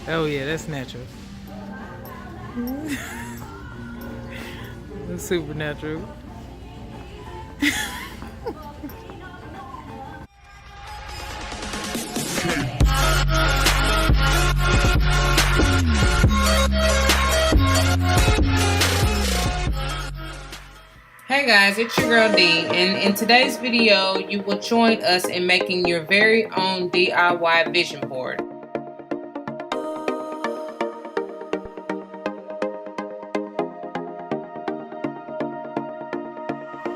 Oh yeah, that's natural. That's supernatural. Hey guys, it's your girl D, and in today's video you will join us in making your very own DIY vision board.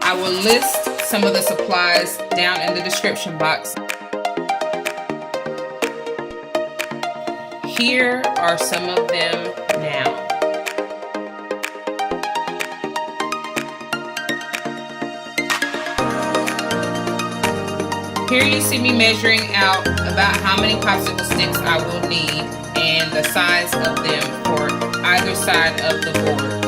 I will list some of the supplies down in the description box. Here are some of them now. Here you see me measuring out about how many popsicle sticks I will need and the size of them for either side of the board.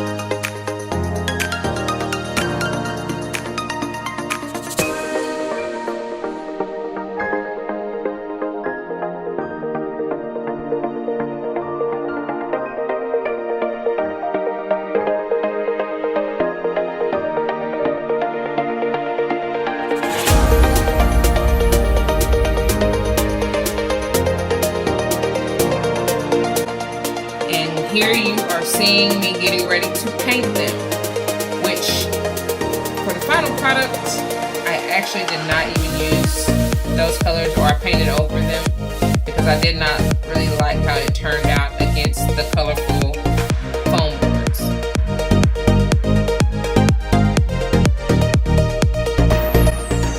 Here you are seeing me getting ready to paint them, which for the final product, I actually did not even use those colors, or I painted over them because I did not really like how it turned out against the colorful foam boards.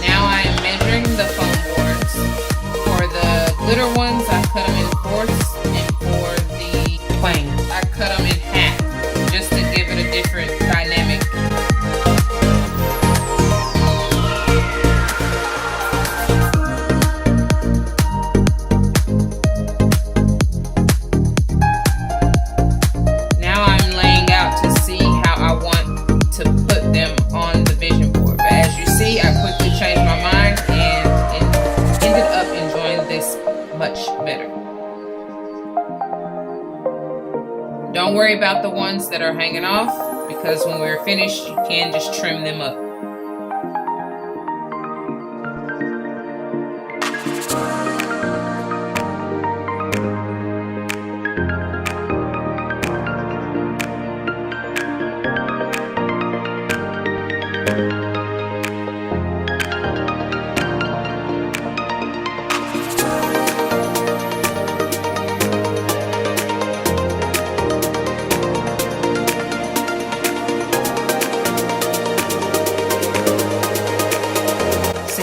Now I am measuring the foam boards. For the glitter ones, I cut them in fourths, and for the plain, I cut them in half just to give it a different dynamic. Now I'm laying out to see how I want to put them on the vision board. But as you see, I quickly changed my mind and ended up enjoying this much better. Don't worry about the ones that are hanging off, because when we're finished, you can just trim them up.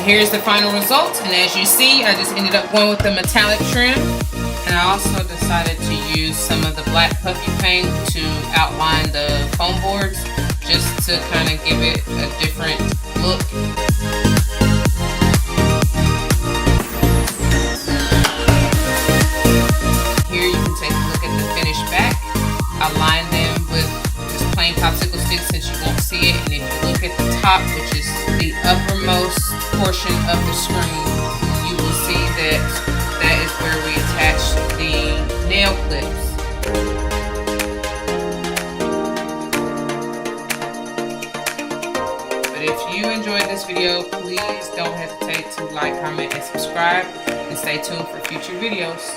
Here's the final result, and as you see, I just ended up going with the metallic trim, and I also decided to use some of the black puffy paint to outline the foam boards, just to kind of give it a different look. Here you can take a look at the finished back. I lined them with just plain popsicle sticks since you won't see it, and if you look at the top, which is the uppermost portion of the screen, you will see that that is where we attach the nail clips. But if you enjoyed this video, please don't hesitate to like, comment, and subscribe, and stay tuned for future videos.